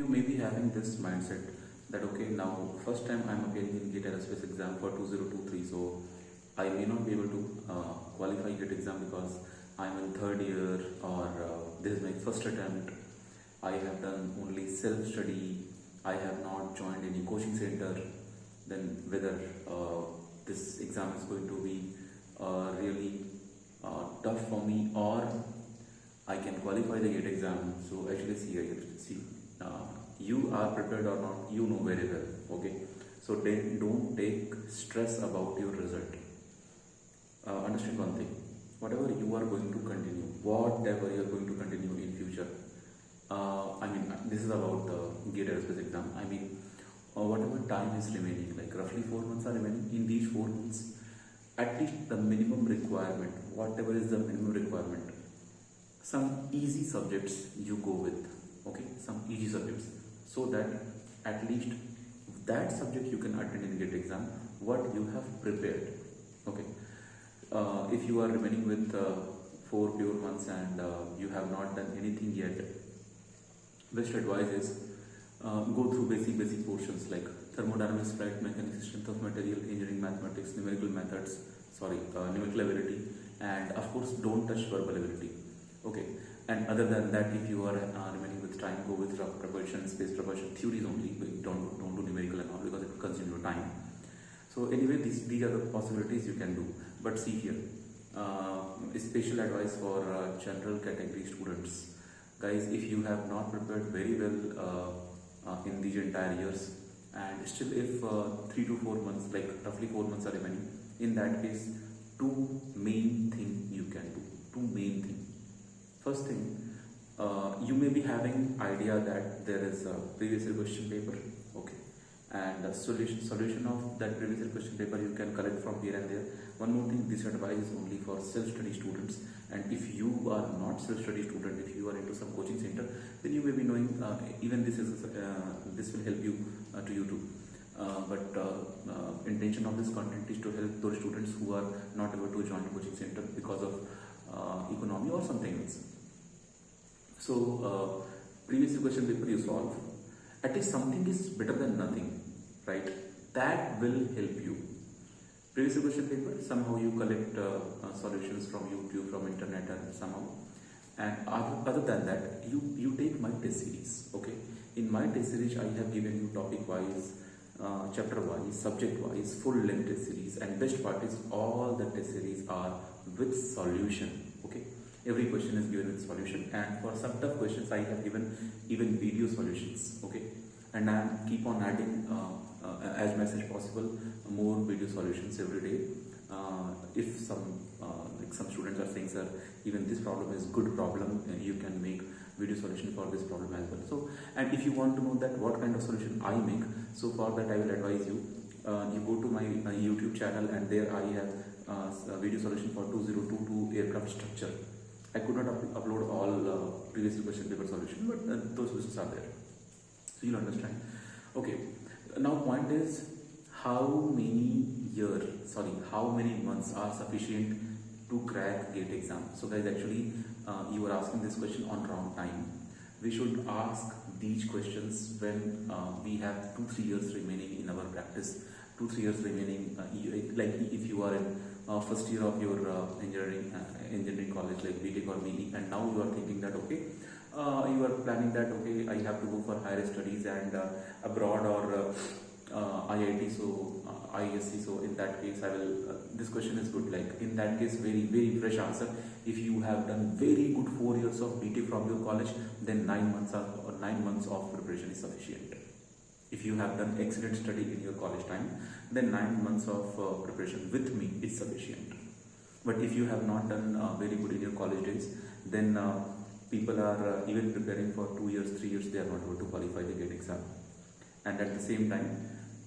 may be having this mindset that okay, now first time I'm appearing in GATE aerospace exam for 2023, so I may not be able to qualify GATE exam because I'm in third year, or this is my first attempt. I have done only self-study. I have not joined any coaching center. Then whether this exam is going to be really tough for me, or I can qualify the GATE exam. So actually see, you are prepared or not, you know very well, okay? So then don't take stress about your result. Understand one thing, whatever you are going to continue, whatever you are going to continue in future, I mean, this is about the GATE aerospace exam. I mean, whatever time is remaining, like roughly 4 months are remaining. In these 4 months, at least the minimum requirement, whatever is the minimum requirement, some easy subjects you go with, okay? Some easy subjects, so that at least that subject you can attend in GATE exam, what you have prepared, okay? If you are remaining with 4 pure months and you have not done anything yet, best advice is go through basic portions like thermodynamics, flight mechanics, strength of material, engineering mathematics, numerical methods, numerical ability, and of course don't touch verbal ability, okay? And other than that, if you are remaining with time, go with rough propulsion, space propulsion theories only. Don't do numerical and all, because it will consume your time. So anyway, these are the possibilities you can do. But see here, special advice for general category students. Guys, if you have not prepared very well in these entire years, and still if 3 to 4 months, like roughly 4 months are remaining, in that case, two main things you can do. Two main things. First thing, you may be having idea that there is a previous year question paper, okay, and the solution of that previous year question paper you can collect from here and there. One more thing, this advice is only for self-study students, and if you are not self-study student, if you are into some coaching center, then you may be knowing even this will help you to you too. But intention of this content is to help those students who are not able to join a coaching center because of economy or something else. So previous question paper you solve, at least something is better than nothing, right? That will help you. Previous question paper, somehow you collect solutions from YouTube, from internet, and somehow, and other than that, you take my test series, okay? In my test series, I have given you topic wise, chapter wise, subject wise, full length test series, and best part is all the test series are with solution, okay? Every question is given with solution, and for some tough questions I have given even video solutions, okay? And I keep on adding as much as possible more video solutions every day. If some students are saying, sir, even this problem is good problem, you can make video solution for this problem as well. So, and if you want to know that what kind of solution I make, so for that I will advise you, you go to my YouTube channel, and there I have a video solution for 2022 aircraft structure. I could not upload all previous question paper solution, but those solutions are there, so you'll understand. Okay, now point is, how many months are sufficient to crack GATE exam? So guys, actually you are asking this question on wrong time. We should ask these questions when we have 2-3 years remaining in our practice, 2-3 years remaining, like if you are in first year of your engineering college, like BTech or BE, and now you are thinking that okay, you are planning that okay, I have to go for higher studies and abroad or IIT, so ISC. So in that case, I will. This question is good. Like in that case, very fresh answer. If you have done very good 4 years of BTech from your college, then 9 months of preparation is sufficient. If you have done excellent study in your college time, then 9 months of preparation with me is sufficient. But if you have not done very good in your college days, then people are even preparing for 2 years, 3 years, they are not able to qualify the GATE exam. And at the same time,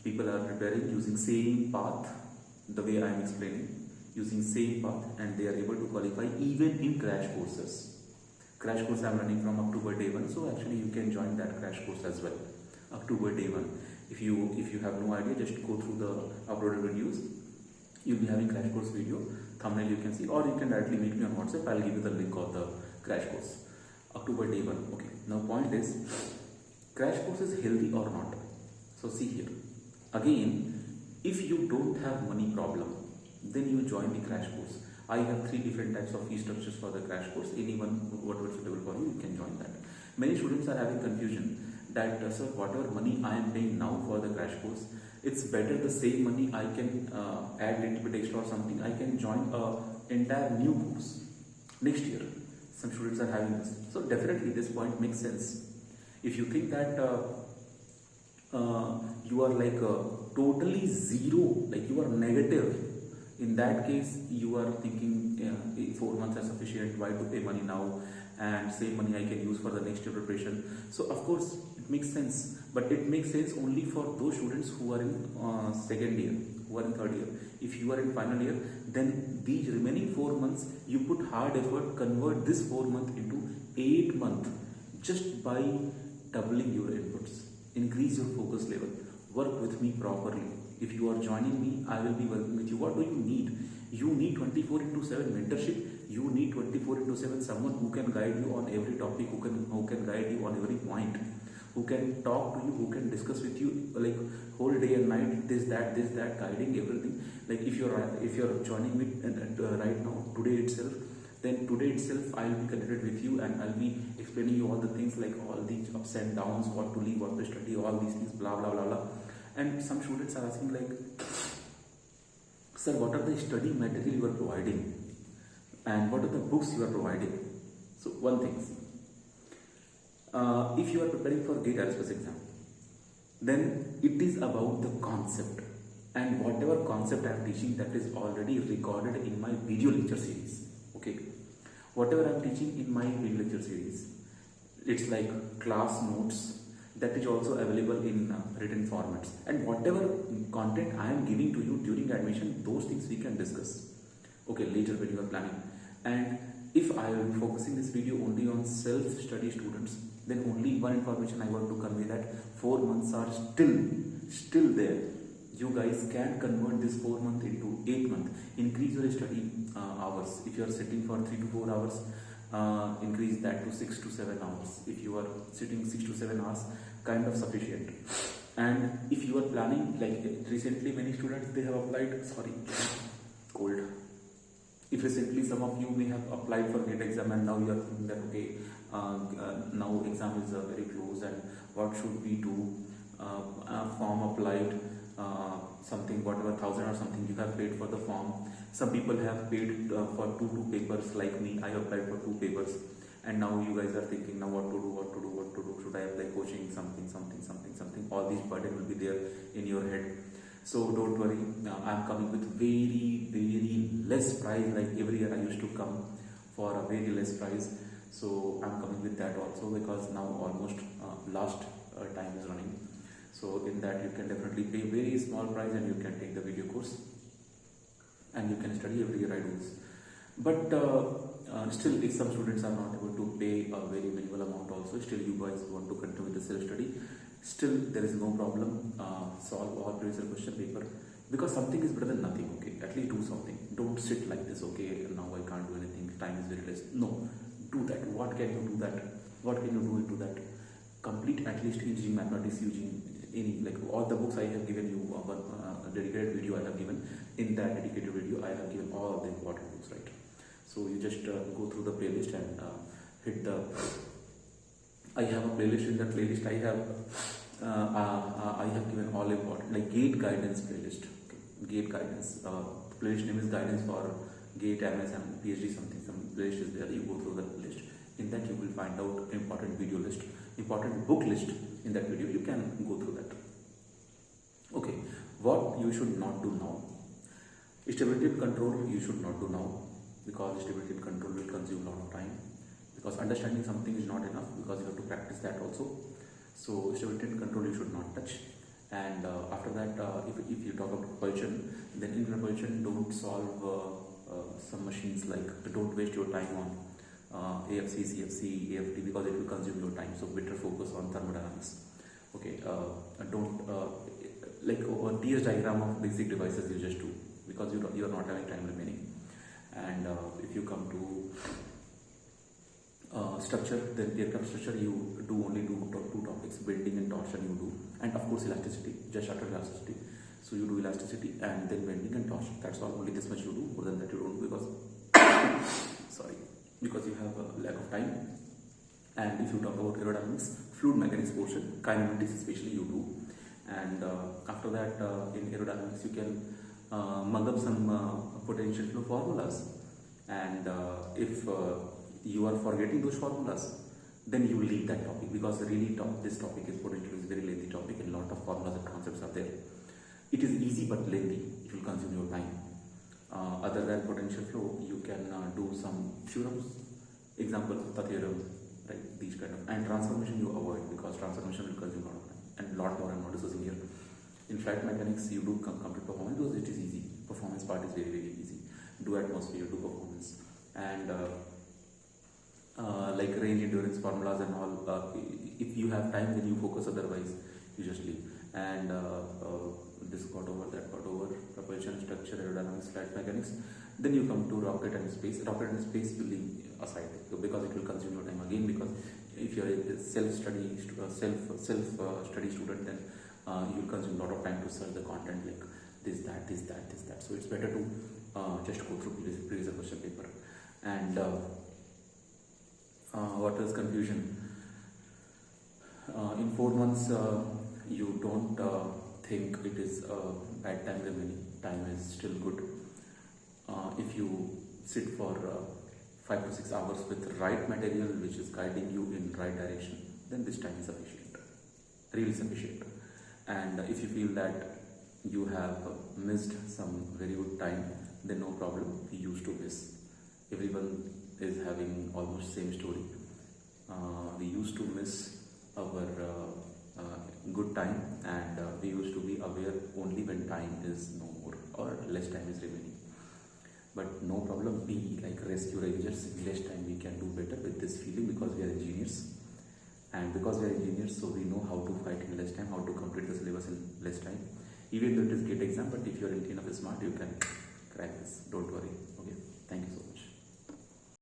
people are preparing using same path, the way I am explaining, using same path, and they are able to qualify even in crash courses. Crash course I am running from October day 1, so actually you can join that crash course as well. October day 1. If you have no idea, just go through the uploaded videos. You'll be having crash course video, thumbnail you can see, or you can directly meet me on WhatsApp. I'll give you the link of the crash course. October day 1. Okay. Now point is, crash course is healthy or not? So see here, again, if you don't have money problem, then you join the crash course. I have 3 different types of fee structures for the crash course. Anyone, whatever is suitable for you, you can join that. Many students are having confusion that sir, whatever money I am paying now for the crash course, it's better the same money I can add little bit extra or something. I can join a entire new course next year. Some students are having this. So definitely this point makes sense. If you think that you are like totally zero, like you are negative, in that case you are thinking 4 months are sufficient, why to pay money now, and same money I can use for the next year preparation. So of course it makes sense, but it makes sense only for those students who are in second year, who are in third year. If you are in final year, then these remaining 4 months you put hard effort, convert this 4 month into 8 month just by doubling your inputs. Increase your focus level, work with me properly. If you are joining me, I will be working with you. What do you need? You need 24/7 mentorship. You need 24/7 someone who can guide you on every topic, who can guide you on every point, who can talk to you, who can discuss with you like whole day and night, this, that, guiding everything. Like if you're joining me right now, today itself, then today itself I will be connected with you and I'll be explaining you all the things, like all these ups and downs, what to leave, what to study, all these things, blah blah blah blah. And some students are asking like, sir, what are the study material you are providing and what are the books you are providing? So one thing, if you are preparing for GATE aerospace exam, then it is about the concept, and whatever concept I am teaching, that is already recorded in my video lecture series. Okay, whatever I am teaching in my video lecture series, it's like class notes, that is also available in written formats, and whatever content I am giving to you during admission, those things we can discuss, okay, later when you are planning. And if I am focusing this video only on self-study students, then only one information I want to convey, that 4 months are still there. You guys can convert this 4 month into 8 month. Increase your study hours. If you are sitting for 3 to 4 hours, increase that to 6 to 7 hours. If you are sitting 6 to 7 hours, kind of sufficient. And if you are planning, like recently many students, they have applied, sorry, cold. If recently some of you may have applied for GATE exam and now you are thinking that okay, now exam is very close and what should we do? Form applied, something, whatever 1,000 or something you have paid for the form. Some people have paid for two papers, like me, I applied for 2 papers, and now you guys are thinking now what to do, should I apply coaching, something, all these burden will be there in your head. So don't worry, I'm coming with very less price, like every year I used to come for a very less price. So I'm coming with that also, because now almost last time is running. So in that you can definitely pay very small price and you can take the video course and you can study every year I do this. But still, if some students are not able to pay a very minimal amount also, still you guys want to continue with the self-study, still there is no problem. Solve all previous year question paper, because something is better than nothing. Okay, at least do something. Don't sit like this, okay, now I can't do anything, time is very less. No, do that. What can you do that? What can you do into that? Complete at least engineering mathematics using any, like all the books I have given you, a dedicated video I have given. In that dedicated video I have given all the important books, right? So you just go through the playlist and hit the, I have a playlist. In that playlist I have given all important, like GATE guidance playlist. Okay. GATE guidance, playlist name is guidance for GATE, MS and PhD something, some playlist is there. You go through the playlist. In that you will find out important video list, important book list. In that video you can go through that. Okay, what you should not do now? Stability and control you should not do now, because stability and control will consume a lot of time, because understanding something is not enough, because you have to practice that also. So stability and control you should not touch. And after that, if you talk about propulsion, then in propulsion don't solve some machines, like don't waste your time on AFC, CFC, AFT, because it will consume your time. So better focus on thermodynamics. Okay, don't like a TS diagram of basic devices you just do, because you are not having time remaining. And if you come to structure, then aircraft structure, you only do two topics, bending and torsion you do, and of course elasticity, just after elasticity. So you do elasticity and then bending and torsion. That's all, only this much you do. More than that you don't do because sorry, because you have a lack of time. And if you talk about aerodynamics, fluid mechanics portion, kinematics especially you do. And after that, in aerodynamics you can mug up some potential flow formulas. And if you are forgetting those formulas, then you will leave that topic, because really this topic is potentially very lengthy topic and lot of formulas and concepts are there. It is easy but lengthy. It will consume your time. Other than potential flow, you can do some theorems, example the theorem, right? These kind of, and transformation you avoid, because transformation will consume a lot of time, and lot more I'm not discussing here. In flight mechanics, you do complete performance because it is easy. Performance part is very easy. Do atmosphere, do performance, and like range endurance formulas and all. If you have time, then you focus. Otherwise, you just leave. And this got over, that got over. Propulsion, structure, aerodynamics, flight mechanics. Then you come to rocket and space. Rocket and space you leave aside, because it will consume your time again. Because if you are a self-study student, then you will consume a lot of time to search the content like this, that. So it's better to just go through previous question paper. And what is confusion? In 4 months, you don't think it is bad time remaining. Time is still good. If you sit for 5 to 6 hours with right material which is guiding you in right direction, then this time is sufficient, really sufficient. And if you feel that you have missed some very good time, then no problem, we used to miss. Everyone is having almost same story. We used to miss our good time, and we used to be aware only when time is no more or less time is remaining. But no problem, be like rescue rangers. In less time we can do better with this feeling, because we are engineers. And because we are engineers, so we know how to fight in less time, how to complete the syllabus in less time. Even though it is GATE exam, but if you are enough smart, you can crack this. Don't worry. Okay. Thank you so much.